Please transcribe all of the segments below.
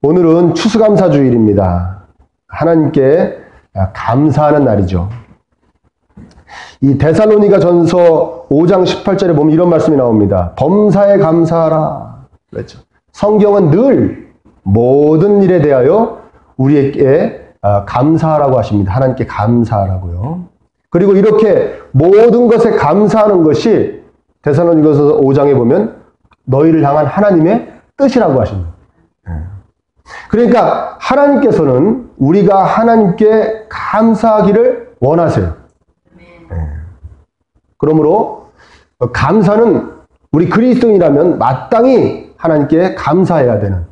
오늘은 추수감사주일입니다. 하나님께 감사하는 날이죠. 이 데살로니가 전서 5장 18절에 보면 이런 말씀이 나옵니다. 범사에 감사하라. 그렇죠. 성경은 늘 모든 일에 대하여 우리에게 감사하라고 하십니다. 하나님께 감사하라고요. 그리고 이렇게 모든 것에 감사하는 것이 데살로니가서 5장에 보면 너희를 향한 하나님의 뜻이라고 하십니다. 그러니까 하나님께서는 우리가 하나님께 감사하기를 원하세요. 그러므로 감사는 우리 그리스도인이라면 마땅히 하나님께 감사해야 되는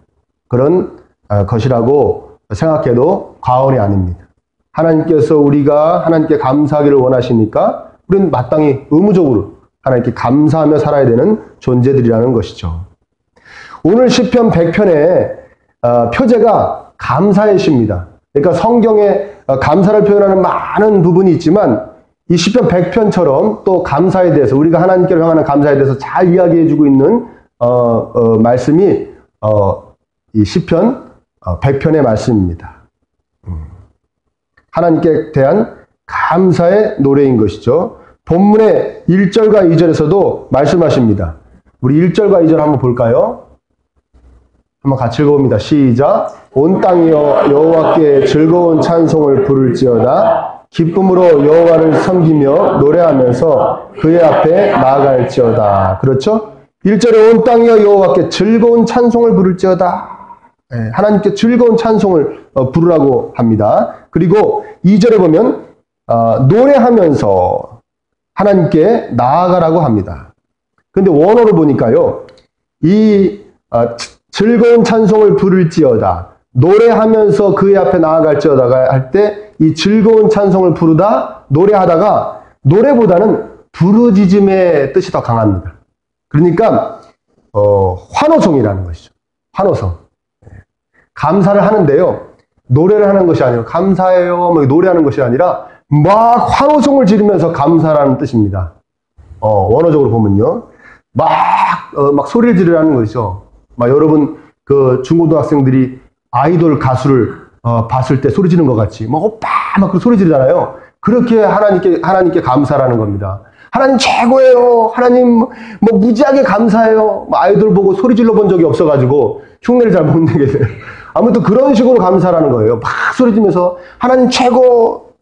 그런 것이라고 생각해도 과언이 아닙니다. 하나님께서 우리가 하나님께 감사하기를 원하시니까 우리는 마땅히 의무적으로 하나님께 감사하며 살아야 되는 존재들이라는 것이죠. 오늘 시편 100편의 표제가 감사의 시입니다. 그러니까 성경에 감사를 표현하는 많은 부분이 있지만 이 시편 100편처럼 또 감사에 대해서 우리가 하나님께로 향하는 감사에 대해서 잘 이야기해주고 있는 말씀이 이 시편 100편의 말씀입니다. 하나님께 대한 감사의 노래인 것이죠. 본문의 1절과 2절에서도 말씀하십니다. 우리 1절과 2절 한번 볼까요? 한번 같이 읽어봅니다. 시작. 온 땅이여 여호와께 즐거운 찬송을 부를지어다. 기쁨으로 여호와를 섬기며 노래하면서 그의 앞에 나아갈지어다. 그렇죠? 1절에 온 땅이여 여호와께 즐거운 찬송을 부를지어다. 하나님께 즐거운 찬송을 부르라고 합니다. 그리고 2절에 보면 노래하면서 하나님께 나아가라고 합니다. 근데 원어를 보니까요. 이 즐거운 찬송을 부를지어다. 노래하면서 그의 앞에 나아갈지어다가 할 때 이 즐거운 찬송을 부르다 노래하다가 노래보다는 부르짖음의 뜻이 더 강합니다. 그러니까 환호성이라는 것이죠. 환호성. 감사를 하는데요. 노래를 하는 것이 아니라 감사해요. 노래하는 것이 아니라 막 환호성을 지르면서 감사라는 뜻입니다. 원어적으로 보면요. 막 소리를 지르라는 것이죠. 막 여러분 그 중고등학생들이 아이돌 가수를 봤을 때 소리 지르는 것 같이 막 오빠 막 그 소리 지르잖아요. 그렇게 하나님께 감사라는 겁니다. 하나님 최고예요. 하나님 뭐 무지하게 감사해요. 아이돌 보고 소리 질러 본 적이 없어가지고 흉내를 잘 못 내겠어요. 아무튼 그런 식으로 감사라는 거예요. 막 소리 지르면서 하나님 최고.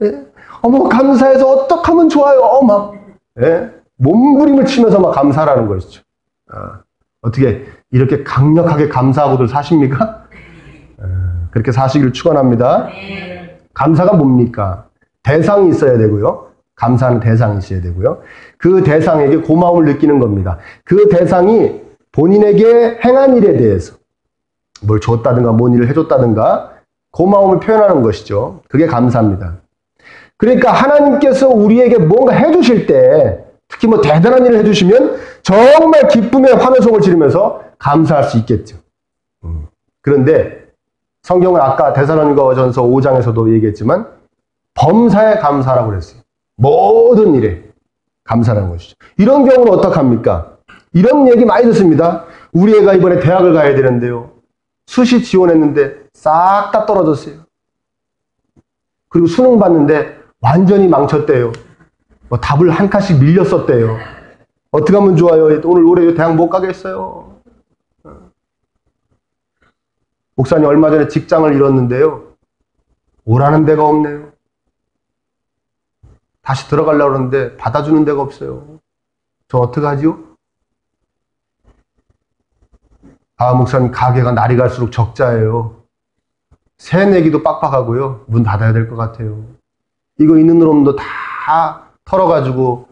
어머 감사해서 어떡 하면 좋아요. 막 몸부림을 치면서 막 감사라는 것이죠. 어떻게 이렇게 강력하게 감사하고들 사십니까? 그렇게 사시기를 축원합니다. 감사가 뭡니까? 대상이 있어야 되고요. 감사하는 대상이 있어야 되고요. 그 대상에게 고마움을 느끼는 겁니다. 그 대상이 본인에게 행한 일에 대해서 뭘 줬다든가 뭔 일을 해줬다든가 고마움을 표현하는 것이죠. 그게 감사입니다. 그러니까 하나님께서 우리에게 뭔가 해주실 때 특히 뭐 대단한 일을 해주시면 정말 기쁨의 환호성을 지르면서 감사할 수 있겠죠. 그런데 성경은 아까 데살로니가전서 5장에서도 얘기했지만 범사에 감사라고 그랬어요. 모든 일에 감사라는 것이죠. 이런 경우는 어떡합니까? 이런 얘기 많이 듣습니다. 우리 애가 이번에 대학을 가야 되는데요. 수시 지원했는데 싹 다 떨어졌어요. 그리고 수능 봤는데 완전히 망쳤대요. 뭐 답을 한 칸씩 밀렸었대요. 어떻게 하면 좋아요? 오늘 올해 대학 못 가겠어요. 목사님 얼마 전에 직장을 잃었는데요. 오라는 데가 없네요. 다시 들어가려고 그러는데 받아주는 데가 없어요. 저 어떡하지요? 목사님 가게가 날이 갈수록 적자예요. 새 내기도 빡빡하고요. 문 닫아야 될 것 같아요. 이거 있는 놈도 다 털어가지고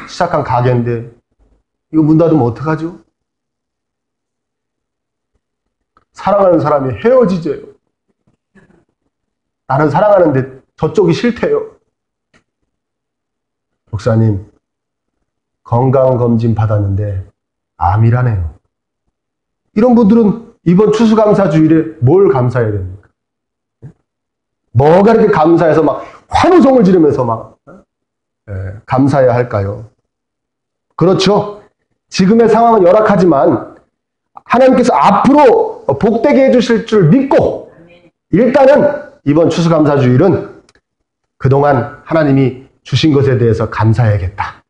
시작한 가게인데 이거 문 닫으면 어떡하죠? 사랑하는 사람이 헤어지재요. 나는 사랑하는데 저쪽이 싫대요. 목사님, 건강검진 받았는데 암이라네요. 이런 분들은 이번 추수감사주일에 뭘 감사해야 됩니까? 뭐가 이렇게 감사해서 막 환호성을 지르면서 막 감사해야 할까요? 그렇죠. 지금의 상황은 열악하지만 하나님께서 앞으로 복되게 해주실 줄 믿고 일단은 이번 추수감사주일은 그동안 하나님이 주신 것에 대해서 감사해야겠다.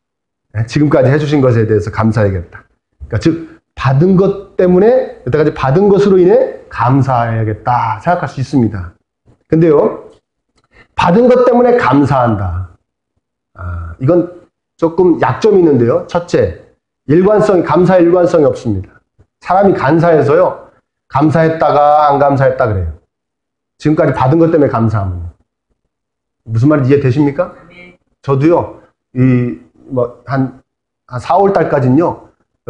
지금까지 해주신 것에 대해서 감사해야겠다. 그러니까 즉 받은 것 때문에 여태까지 받은 것으로 인해 감사해야겠다 생각할 수 있습니다. 근데요, 받은 것 때문에 감사한다. 이건 조금 약점이 있는데요. 첫째, 감사의 일관성이 없습니다. 사람이 간사해서요, 감사했다가 안 감사했다 그래요. 지금까지 받은 것 때문에 감사합니다. 무슨 말인지 이해되십니까? 저도요, 한 4월 달까지는요,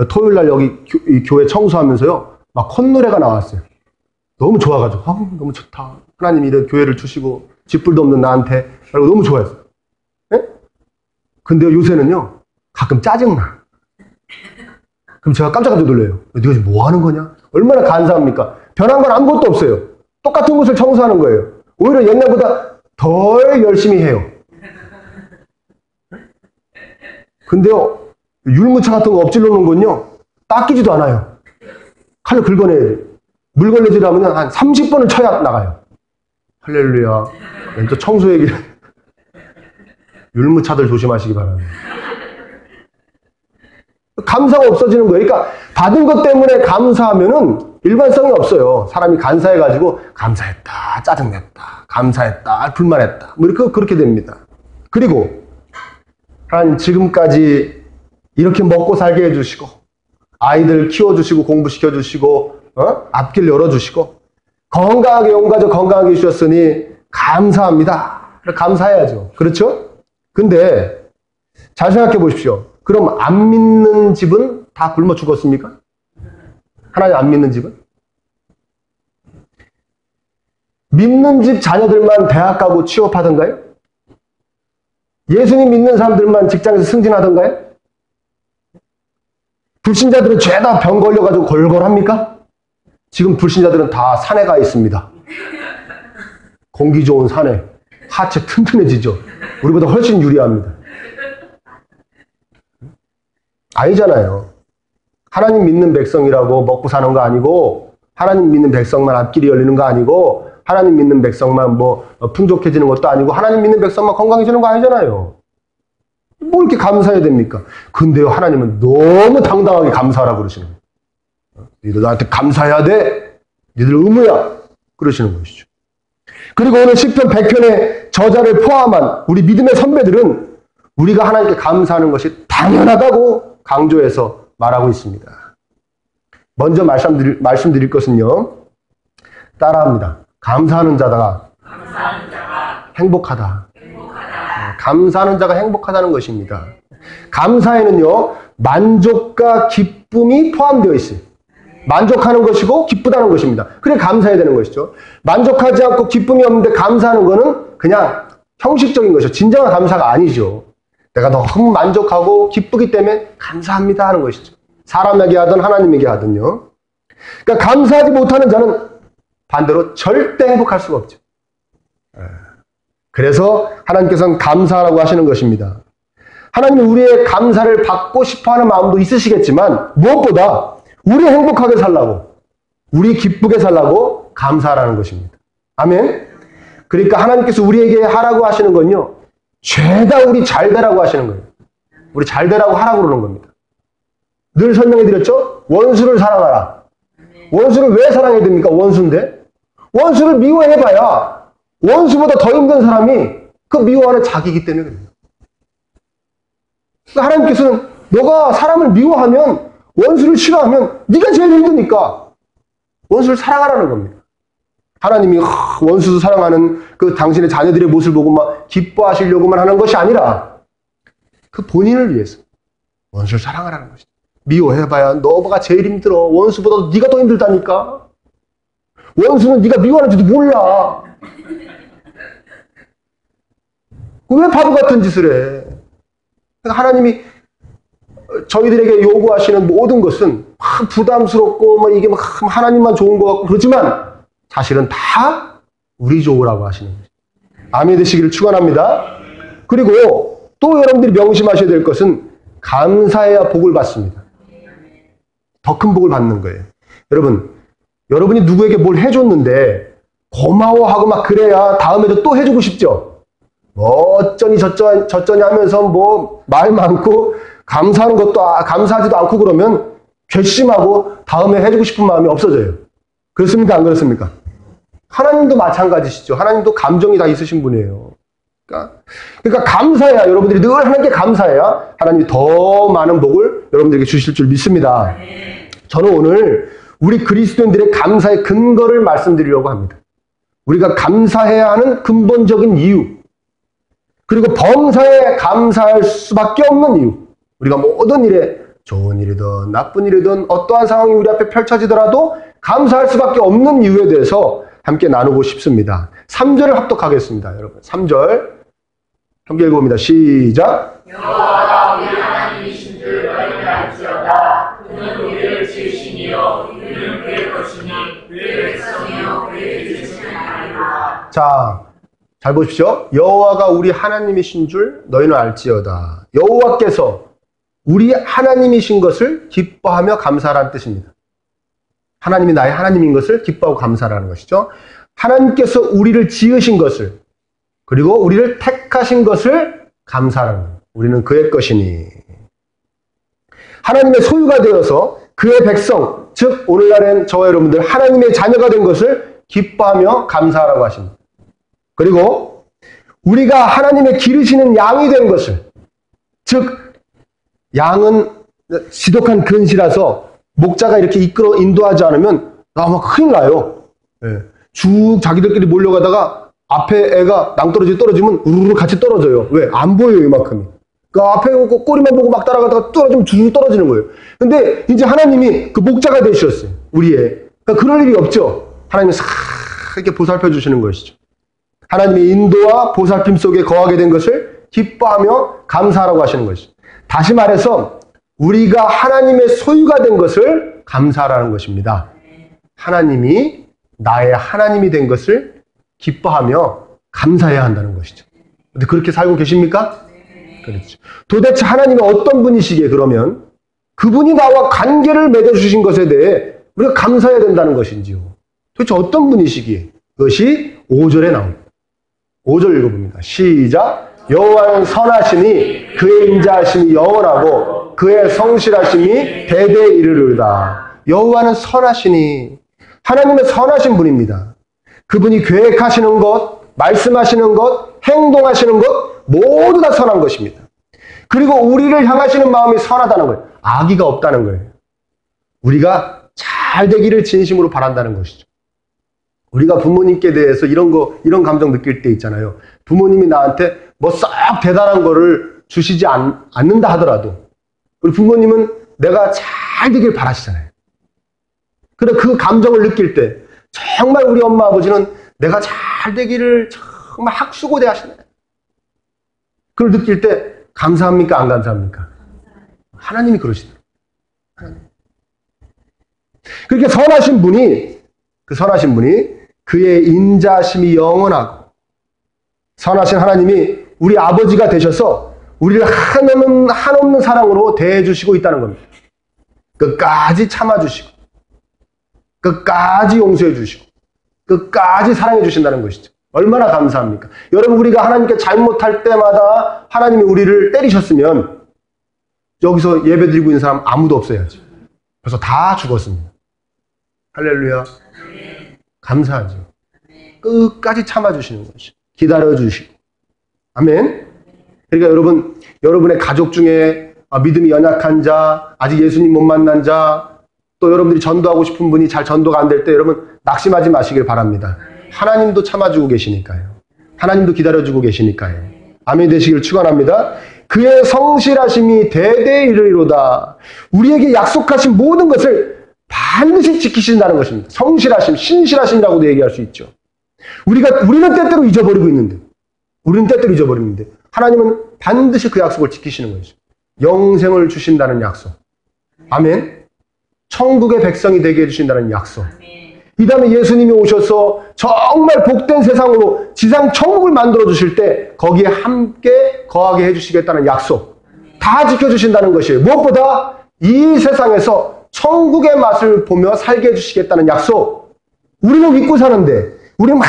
토요일 날 여기 이 교회 청소하면서요, 막 콧노래가 나왔어요. 너무 좋아가지고, 너무 좋다. 하나님이 이런 교회를 주시고, 쥐뿔도 없는 나한테, 그리고 너무 좋아했어요. 네? 근데 요새는요, 가끔 짜증나. 그럼 제가 깜짝 놀래요. 네가 지금 뭐 하는 거냐? 얼마나 간사합니까? 변한 건 아무것도 없어요. 똑같은 곳을 청소하는 거예요. 오히려 옛날보다 덜 열심히 해요. 근데요, 율무차 같은 거 엎질러 놓은 건요, 닦이지도 않아요. 칼로 긁어내야 돼요. 물 걸레질하면 한 30번을 쳐야 나가요. 할렐루야. 또 청소 얘기를. 율무차들 조심하시기 바랍니다. 감사가 없어지는 거예요. 그러니까 받은 것 때문에 감사하면은 일관성이 없어요. 사람이 간사해가지고 감사했다, 짜증냈다, 감사했다, 불만했다. 뭐 이렇게 그렇게 됩니다. 그리고 하나님 지금까지 이렇게 먹고 살게 해주시고 아이들 키워주시고 공부시켜주시고 앞길 열어주시고 건강하게 온 가족 건강하게 해주셨으니 감사합니다. 감사해야죠. 그렇죠? 근데 잘 생각해 보십시오. 그럼 안 믿는 집은 다 굶어 죽었습니까? 하나님 안 믿는 집은? 믿는 집 자녀들만 대학 가고 취업하던가요? 예수님 믿는 사람들만 직장에서 승진하던가요? 불신자들은 죄다 병 걸려가지고 골골합니까? 지금 불신자들은 다 산에 가 있습니다. 공기 좋은 산에 하체 튼튼해지죠. 우리보다 훨씬 유리합니다. 아니잖아요. 하나님 믿는 백성이라고 먹고 사는 거 아니고 하나님 믿는 백성만 앞길이 열리는 거 아니고 하나님 믿는 백성만 풍족해지는 것도 아니고 하나님 믿는 백성만 건강해지는 거 아니잖아요. 뭐 이렇게 감사해야 됩니까? 근데요, 하나님은 너무 당당하게 감사하라고 그러시는 거예요. 너희들 나한테 감사해야 돼. 너희들 의무야. 그러시는 것이죠. 그리고 오늘 시편 100편의 저자를 포함한 우리 믿음의 선배들은 우리가 하나님께 감사하는 것이 당연하다고 강조해서 말하고 있습니다. 먼저 말씀드릴 것은요. 따라합니다. 감사하는 자가 행복하다. 감사하는 자가 행복하다는 것입니다. 감사에는요, 만족과 기쁨이 포함되어 있어요. 만족하는 것이고 기쁘다는 것입니다. 그래 감사해야 되는 것이죠. 만족하지 않고 기쁨이 없는데 감사하는 것은 그냥 형식적인 것이죠. 진정한 감사가 아니죠. 내가 너무 만족하고 기쁘기 때문에 감사합니다 하는 것이죠. 사람에게 하든 하나님에게 하든요. 그러니까 감사하지 못하는 자는 반대로 절대 행복할 수가 없죠. 그래서 하나님께서는 감사하라고 하시는 것입니다. 하나님은 우리의 감사를 받고 싶어하는 마음도 있으시겠지만 무엇보다 우리 행복하게 살라고, 우리 기쁘게 살라고 감사하라는 것입니다. 아멘. 그러니까 하나님께서 우리에게 하라고 하시는 건요, 죄다 우리 잘 되라고 하시는 거예요. 우리 잘 되라고 하라고 그러는 겁니다. 늘 설명해 드렸죠? 원수를 사랑하라. 원수를 왜 사랑해야 됩니까? 원수인데. 원수를 미워해봐야 원수보다 더 힘든 사람이 그 미워하는 자기이기 때문에 그래요. 그러니까 하나님께서는 너가 사람을 미워하면, 원수를 싫어하면 네가 제일 힘드니까 원수를 사랑하라는 겁니다. 하나님이 원수도 사랑하는 그 당신의 자녀들의 모습을 보고 막 기뻐하시려고만 하는 것이 아니라 그 본인을 위해서 원수를 사랑하라는 것이죠. 미워해봐야 너가 제일 힘들어. 원수보다 네가 더 힘들다니까. 원수는 네가 미워하는지도 몰라. 왜 바보 같은 짓을 해? 그러니까 하나님이 저희들에게 요구하시는 모든 것은 막 부담스럽고 이게 막 하나님만 좋은 것 같고 그렇지만 사실은 다 우리 좋으라고 하시는 거죠. 아멘 되시기를 축원합니다. 그리고 또 여러분들이 명심하셔야 될 것은 감사해야 복을 받습니다. 더 큰 복을 받는 거예요. 여러분이 누구에게 뭘 해줬는데 고마워하고 막 그래야 다음에도 또 해주고 싶죠. 뭐 어쩌니 저쩌니 하면서 뭐 말 많고 감사하는 것도 감사하지도 않고 그러면 괘씸하고 다음에 해주고 싶은 마음이 없어져요. 그렇습니까? 안 그렇습니까? 하나님도 마찬가지시죠. 하나님도 감정이 다 있으신 분이에요. 그러니까 감사해야, 여러분들이 늘 하나님께 감사해야 하나님이 더 많은 복을 여러분들에게 주실 줄 믿습니다. 저는 오늘 우리 그리스도인들의 감사의 근거를 말씀드리려고 합니다. 우리가 감사해야 하는 근본적인 이유, 그리고 범사에 감사할 수밖에 없는 이유, 우리가 모든 일에 좋은 일이든 나쁜 일이든 어떠한 상황이 우리 앞에 펼쳐지더라도 감사할 수밖에 없는 이유에 대해서 함께 나누고 싶습니다. 3절을 합독하겠습니다. 여러분 3절 함께 읽어봅니다. 시작. 여호와가 우리 하나님이신 줄 너희는 알지어다. 그는 우리를 지으시니요 우리는 그의 것이니 그의 백성이요 그의 지으심이 아니라. 자, 잘 보십시오. 여호와가 우리 하나님이신 줄 너희는 알지어다. 여호와께서 우리 하나님이신 것을 기뻐하며 감사하라는 뜻입니다. 하나님이 나의 하나님인 것을 기뻐하고 감사하라는 것이죠. 하나님께서 우리를 지으신 것을, 그리고 우리를 택하신 것을 감사하라는 거예요. 우리는 그의 것이니. 하나님의 소유가 되어서 그의 백성, 즉 오늘날엔 저와 여러분들 하나님의 자녀가 된 것을 기뻐하며 감사하라고 하십니다. 그리고 우리가 하나님의 기르시는 양이 된 것을, 즉 양은 지독한 근시라서 목자가 이렇게 이끌어 인도하지 않으면 아마 큰일 나요. 예. 쭉 자기들끼리 몰려가다가 앞에 애가 낭떠러지 떨어지면 우르르 같이 떨어져요. 왜? 안 보여요, 이만큼이. 그 앞에 꼬리만 보고 막 따라가다가 떨어지면 쭉 떨어지는 거예요. 근데 이제 하나님이 그 목자가 되셨어요. 우리의. 그러니까 그럴 일이 없죠. 하나님이 싹 이렇게 보살펴 주시는 것이죠. 하나님의 인도와 보살핌 속에 거하게 된 것을 기뻐하며 감사하라고 하시는 것이죠. 다시 말해서 우리가 하나님의 소유가 된 것을 감사하라는 것입니다. 하나님이 나의 하나님이 된 것을 기뻐하며 감사해야 한다는 것이죠. 근데 그렇게 살고 계십니까? 그렇죠. 도대체 하나님이 어떤 분이시기에 그러면 그분이 나와 관계를 맺어주신 것에 대해 우리가 감사해야 된다는 것인지요. 도대체 어떤 분이시기에? 그것이 5절에 나옵니다. 5절 읽어봅니다. 시작. 여호와는 선하시니 그의 인자하심이 영원하고 그의 성실하심이 대대에 이르르다. 여호와는 선하시니, 하나님은 선하신 분입니다. 그분이 계획하시는 것, 말씀하시는 것, 행동하시는 것 모두 다 선한 것입니다. 그리고 우리를 향하시는 마음이 선하다는 거예요. 악의가 없다는 거예요. 우리가 잘 되기를 진심으로 바란다는 것이죠. 우리가 부모님께 대해서 이런 감정 느낄 때 있잖아요. 부모님이 나한테 뭐 싹 대단한 거를 주시지 않는다 하더라도 우리 부모님은 내가 잘 되길 바라시잖아요. 그래, 그 감정을 느낄 때 정말 우리 엄마 아버지는 내가 잘 되기를 정말 학수고대 하시네. 그걸 느낄 때 감사합니까? 안 감사합니까? 하나님이 그러시더라고요. 하나님. 그렇게 선하신 분이 그의 인자심이 영원하고, 선하신 하나님이 우리 아버지가 되셔서 우리를 한없는 사랑으로 대해주시고 있다는 겁니다. 끝까지 참아주시고, 끝까지 용서해주시고, 끝까지 사랑해주신다는 것이죠. 얼마나 감사합니까? 여러분, 우리가 하나님께 잘못할 때마다 하나님이 우리를 때리셨으면 여기서 예배드리고 있는 사람 아무도 없어야죠. 벌써 다 죽었습니다. 할렐루야. 감사하죠. 끝까지 참아주시는 것이, 기다려주시고. 아멘. 그러니까 여러분의 가족 중에 믿음이 연약한 자, 아직 예수님 못 만난 자, 또 여러분들이 전도하고 싶은 분이 잘 전도가 안 될 때 여러분 낙심하지 마시길 바랍니다. 하나님도 참아주고 계시니까요. 하나님도 기다려주고 계시니까요. 아멘 되시길 축원합니다. 그의 성실하심이 대대에 이르리로다. 우리에게 약속하신 모든 것을 반드시 지키신다는 것입니다. 성실하심, 신실하심이라고도 얘기할 수 있죠. 우리는 때때로 잊어버리는데 하나님은 반드시 그 약속을 지키시는 거죠. 영생을 주신다는 약속. 아멘. 천국의 백성이 되게 해주신다는 약속. 이 다음에 예수님이 오셔서 정말 복된 세상으로 지상 천국을 만들어 주실 때 거기에 함께 거하게 해주시겠다는 약속. 다 지켜주신다는 것이에요. 무엇보다 이 세상에서 천국의 맛을 보며 살게 해주시겠다는 약속. 우리는 믿고 사는데, 우리 막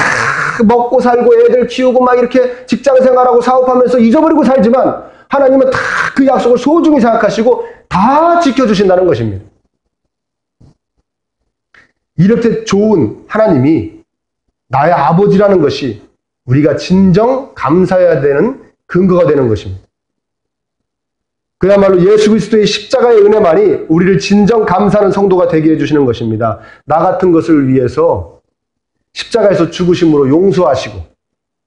먹고 살고 애들 키우고 막 이렇게 직장 생활하고 사업하면서 잊어버리고 살지만 하나님은 다 그 약속을 소중히 생각하시고 다 지켜주신다는 것입니다. 이렇게 좋은 하나님이 나의 아버지라는 것이 우리가 진정 감사해야 되는 근거가 되는 것입니다. 그야말로 예수 그리스도의 십자가의 은혜만이 우리를 진정 감사하는 성도가 되게 해주시는 것입니다. 나 같은 것을 위해서 십자가에서 죽으심으로 용서하시고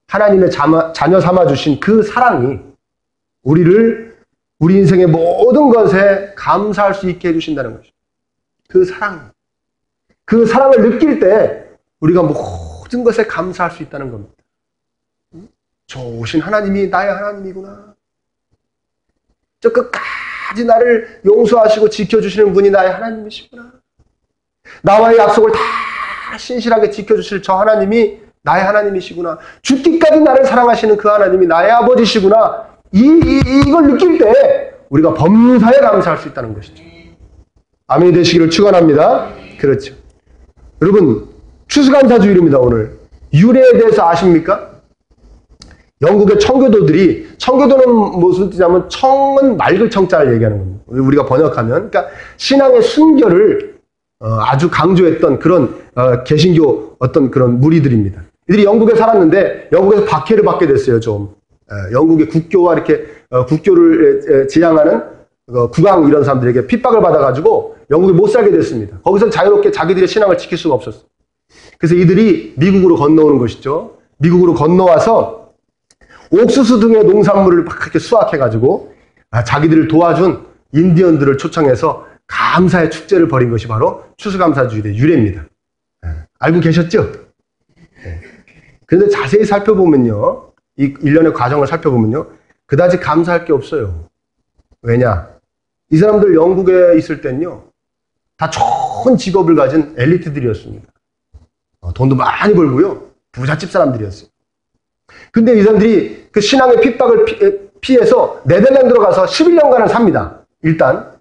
하나님의 자녀 삼아주신 그 사랑이 우리를 우리 인생의 모든 것에 감사할 수 있게 해주신다는 것입니다. 그 사랑. 그 사랑을 느낄 때 우리가 모든 것에 감사할 수 있다는 겁니다. 좋으신 하나님이 나의 하나님이구나. 저 끝까지 나를 용서하시고 지켜주시는 분이 나의 하나님이시구나. 나와의 약속을 다 신실하게 지켜주실 저 하나님이 나의 하나님이시구나. 죽기까지 나를 사랑하시는 그 하나님이 나의 아버지시구나. 이걸 느낄 때 우리가 범사에 감사할 수 있다는 것이죠. 아멘이 되시기를 축원합니다. 그렇죠. 여러분, 추수감사주일입니다. 오늘 유래에 대해서 아십니까? 영국의 청교도는 무슨 뜻이냐면 청은 맑을 청자를 얘기하는 겁니다. 우리가 번역하면 그러니까 신앙의 순결을 아주 강조했던 그런 개신교 어떤 그런 무리들입니다. 이들이 영국에 살았는데 영국에서 박해를 받게 됐어요. 좀 영국의 국교와 이렇게 국교를 지향하는 국왕 이런 사람들에게 핍박을 받아가지고 영국에 못 살게 됐습니다. 거기서 자유롭게 자기들의 신앙을 지킬 수가 없었어요. 그래서 이들이 미국으로 건너오는 것이죠. 미국으로 건너와서 옥수수 등의 농산물을 막 이렇게 수확해가지고 자기들을 도와준 인디언들을 초청해서 감사의 축제를 벌인 것이 바로 추수감사주일의 유래입니다. 알고 계셨죠? 그런데 자세히 살펴보면요. 이 일련의 과정을 살펴보면요. 그다지 감사할 게 없어요. 왜냐? 이 사람들 영국에 있을 땐요. 다 좋은 직업을 가진 엘리트들이었습니다. 돈도 많이 벌고요. 부잣집 사람들이었어요. 근데 이 사람들이 그 신앙의 핍박을 피해서 네덜란드로 가서 11년간을 삽니다. 일단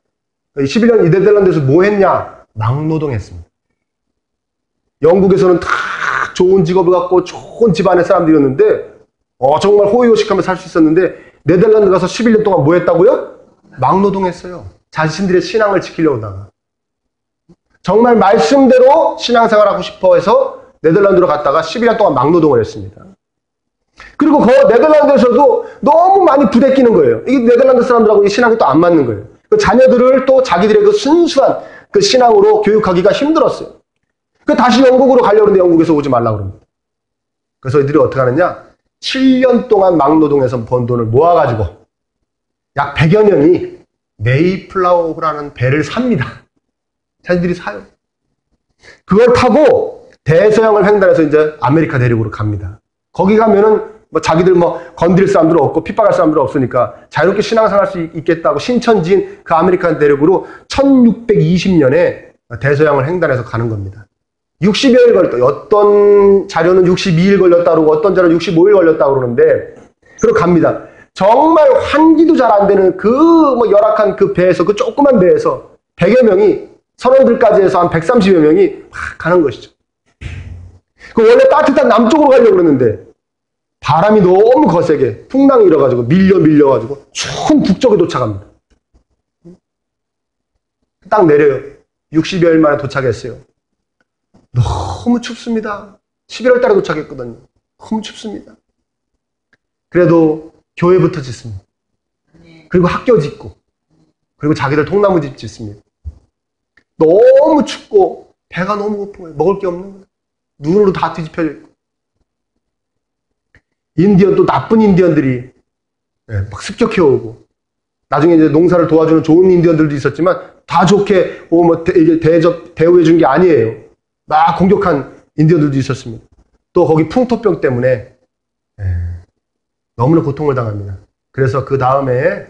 11년 이 네덜란드에서 뭐 했냐? 막노동했습니다. 영국에서는 다 좋은 직업을 갖고 좋은 집안의 사람들이었는데 정말 호의호식하며 살 수 있었는데 네덜란드 가서 11년 동안 뭐 했다고요? 막노동했어요. 자신들의 신앙을 지키려다가. 정말 말씀대로 신앙생활하고 싶어 해서 네덜란드로 갔다가 11년 동안 막노동을 했습니다. 그리고 그 네덜란드에서도 너무 많이 부대끼는 거예요. 이게 네덜란드 사람들하고 이 신앙이 또 안 맞는 거예요. 그 자녀들을 또 자기들의 그 순수한 그 신앙으로 교육하기가 힘들었어요. 그 다시 영국으로 가려고 하는데 영국에서 오지 말라고 그럽니다. 그래서 이들이 어떻게 하느냐? 7년 동안 막노동해서 번 돈을 모아가지고 약 100여 명이 메이플라워라는 배를 삽니다. 자기들이 사요. 그걸 타고 대서양을 횡단해서 이제 아메리카 대륙으로 갑니다. 거기 가면은 뭐 자기들 뭐 건드릴 사람들 없고 핍박할 사람들 없으니까 자유롭게 신앙생활 할 수 있겠다고 신천지인 그 아메리카 대륙으로 1620년에 대서양을 횡단해서 가는 겁니다. 60여일 걸렸다. 어떤 자료는 62일 걸렸다 그러고 어떤 자료는 65일 걸렸다 그러는데 그러고 갑니다. 정말 환기도 잘 안 되는 그 뭐 열악한 그 배에서 그 조그만 배에서 100여 명이 선원들까지 해서 한 130여 명이 막 가는 것이죠. 그 원래 따뜻한 남쪽으로 가려고 그러는데 바람이 너무 거세게 풍랑이 일어가지고 밀려가지고 추운 북쪽에 도착합니다. 딱 내려요. 60여일 만에 도착했어요. 너무 춥습니다. 11월 달에 도착했거든요. 너무 춥습니다. 그래도 교회부터 짓습니다. 그리고 학교 짓고 그리고 자기들 통나무집 짓습니다. 너무 춥고 배가 너무 고파요. 먹을 게 없는 거예요. 눈으로 다 뒤집혀져 있고 인디언 또 나쁜 인디언들이 막 습격해오고 나중에 이제 농사를 도와주는 좋은 인디언들도 있었지만 다 좋게 이게 대우해 준 게 아니에요. 막 공격한 인디언들도 있었습니다. 또 거기 풍토병 때문에 너무나 고통을 당합니다. 그래서 그 다음에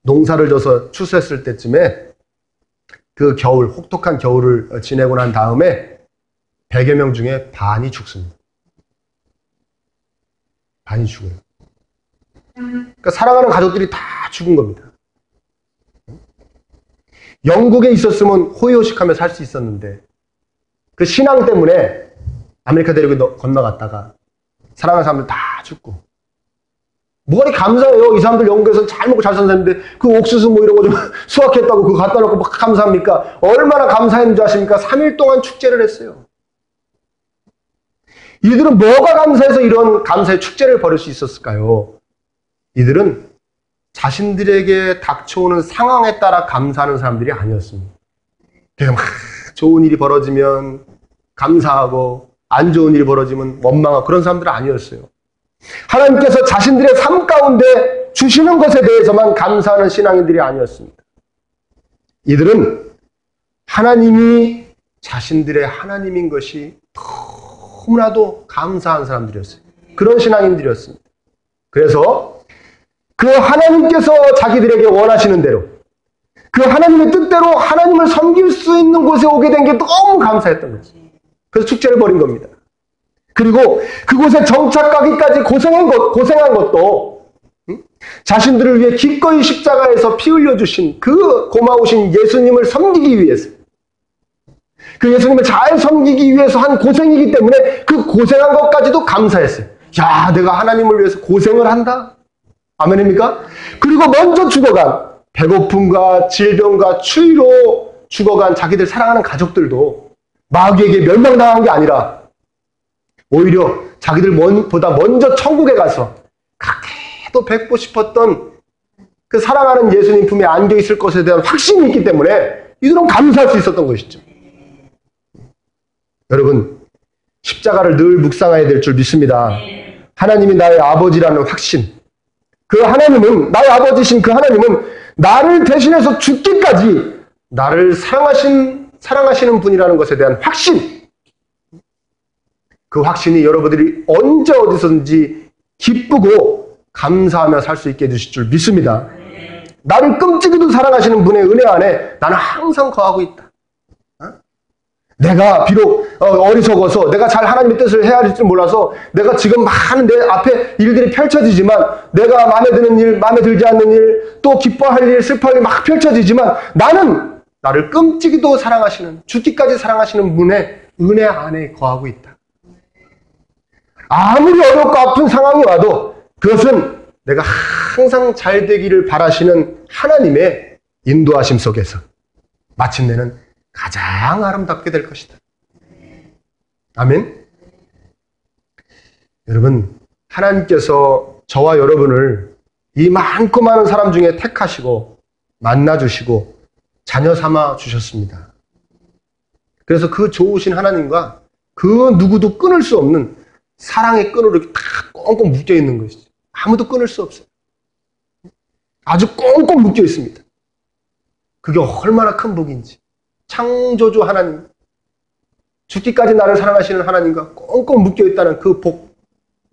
농사를 져서 추수했을 때쯤에 그 겨울, 혹독한 겨울을 지내고 난 다음에 100여 명 중에 반이 죽습니다. 반이 죽어요. 그러니까 사랑하는 가족들이 다 죽은 겁니다. 영국에 있었으면 호의호식하며 살 수 있었는데 그 신앙 때문에 아메리카 대륙에 건너갔다가 사랑하는 사람들 다 죽고. 뭐가 이렇게 감사해요? 이 사람들 영국에서 잘 먹고 잘 사는데 그 옥수수 뭐 이런 거 좀 수확했다고 그거 갖다 놓고 막 감사합니까? 얼마나 감사했는 줄 아십니까? 3일 동안 축제를 했어요. 이들은 뭐가 감사해서 이런 감사의 축제를 벌일 수 있었을까요? 이들은 자신들에게 닥쳐오는 상황에 따라 감사하는 사람들이 아니었습니다. 그냥 막 좋은 일이 벌어지면 감사하고 안 좋은 일이 벌어지면 원망하고 그런 사람들은 아니었어요. 하나님께서 자신들의 삶 가운데 주시는 것에 대해서만 감사하는 신앙인들이 아니었습니다. 이들은 하나님이 자신들의 하나님인 것이 너무나도 감사한 사람들이었어요. 그런 신앙인들이었습니다. 그래서 그 하나님께서 자기들에게 원하시는 대로 그 하나님의 뜻대로 하나님을 섬길 수 있는 곳에 오게 된 게 너무 감사했던 거죠. 그래서 축제를 벌인 겁니다. 그리고 그곳에 정착하기까지 고생한 것도 자신들을 위해 기꺼이 십자가에서 피 흘려주신 그 고마우신 예수님을 섬기기 위해서, 그 예수님을 잘 섬기기 위해서 한 고생이기 때문에 그 고생한 것까지도 감사했어요. 야, 내가 하나님을 위해서 고생을 한다. 아멘입니까? 그리고 먼저 죽어간 배고픔과 질병과 추위로 죽어간 자기들 사랑하는 가족들도 마귀에게 멸망당한 게 아니라 오히려 자기들보다 먼저 천국에 가서 그렇게도 뵙고 싶었던 그 사랑하는 예수님 품에 안겨 있을 것에 대한 확신이 있기 때문에 이들은 감사할 수 있었던 것이죠. 여러분, 십자가를 늘 묵상해야 될 줄 믿습니다. 하나님이 나의 아버지라는 확신, 그 하나님은, 나의 아버지신 그 하나님은 나를 대신해서 죽기까지 나를 사랑하시는 분이라는 것에 대한 확신, 그 확신이 여러분들이 언제 어디서든지 기쁘고 감사하며 살 수 있게 해주실 줄 믿습니다. 나를 끔찍이도 사랑하시는 분의 은혜 안에 나는 항상 거하고 있다. 내가 비록 어리석어서 내가 잘 하나님의 뜻을 헤아릴 줄 몰라서 내가 지금 많은 내 앞에 일들이 펼쳐지지만, 내가 마음에 드는 일, 마음에 들지 않는 일, 또 기뻐할 일, 슬퍼할 일 막 펼쳐지지만 나는 나를 끔찍이도 사랑하시는, 죽기까지 사랑하시는 분의 은혜 안에 거하고 있다. 아무리 어렵고 아픈 상황이 와도 그것은 내가 항상 잘 되기를 바라시는 하나님의 인도하심 속에서 마침내는 가장 아름답게 될 것이다. 아멘. 여러분, 하나님께서 저와 여러분을 이 많고 많은 사람 중에 택하시고 만나주시고 자녀 삼아 주셨습니다. 그래서 그 좋으신 하나님과 그 누구도 끊을 수 없는 사랑의 끈으로 이렇게 다 꽁꽁 묶여 있는 것이죠. 아무도 끊을 수 없어요. 아주 꽁꽁 묶여 있습니다. 그게 얼마나 큰 복인지. 창조주 하나님, 죽기까지 나를 사랑하시는 하나님과 꽁꽁 묶여 있다는 그 복,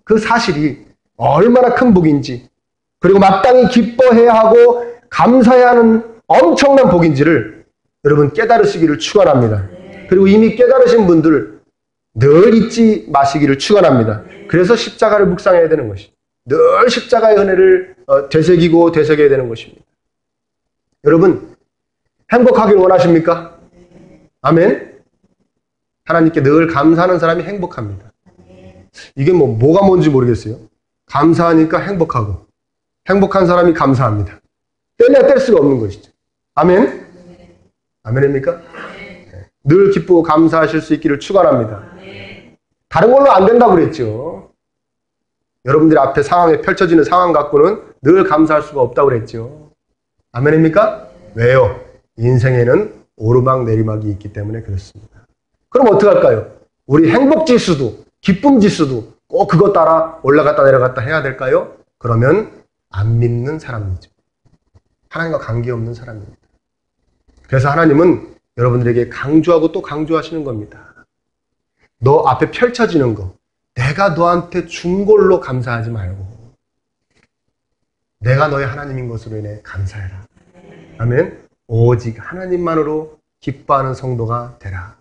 그 사실이 얼마나 큰 복인지, 그리고 마땅히 기뻐해야 하고 감사해야 하는 엄청난 복인지를 여러분 깨달으시기를 축원합니다. 그리고 이미 깨달으신 분들 늘 잊지 마시기를 축원합니다. 그래서 십자가를 묵상해야 되는 것이, 늘 십자가의 은혜를 되새기고 되새겨야 되는 것입니다. 여러분, 행복하길 원하십니까? 아멘. 하나님께 늘 감사하는 사람이 행복합니다. 이게 뭐가 뭔지 모르겠어요. 감사하니까 행복하고, 행복한 사람이 감사합니다. 뗄래야 뗄 수가 없는 것이죠. 아멘. 아멘입니까? 늘 기쁘고 감사하실 수 있기를 축원합니다. 다른 걸로 안 된다고 그랬죠. 여러분들 앞에 상황에 펼쳐지는 상황 갖고는 늘 감사할 수가 없다고 그랬죠. 아멘입니까? 왜요? 인생에는 오르막 내리막이 있기 때문에 그렇습니다. 그럼 어떡할까요? 우리 행복지수도 기쁨지수도 꼭 그것 따라 올라갔다 내려갔다 해야 될까요? 그러면 안 믿는 사람이죠. 하나님과 관계없는 사람입니다. 그래서 하나님은 여러분들에게 강조하고 또 강조하시는 겁니다. 너 앞에 펼쳐지는 거, 내가 너한테 준 걸로 감사하지 말고 내가 너의 하나님인 것으로 인해 감사해라. 아멘. 오직 하나님만으로 기뻐하는 성도가 되라.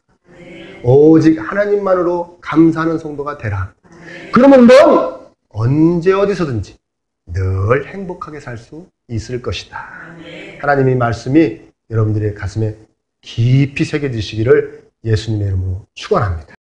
오직 하나님만으로 감사하는 성도가 되라. 그러면 넌 언제 어디서든지 늘 행복하게 살 수 있을 것이다. 하나님의 말씀이 여러분들의 가슴에 깊이 새겨지시기를 예수님의 이름으로 축원합니다.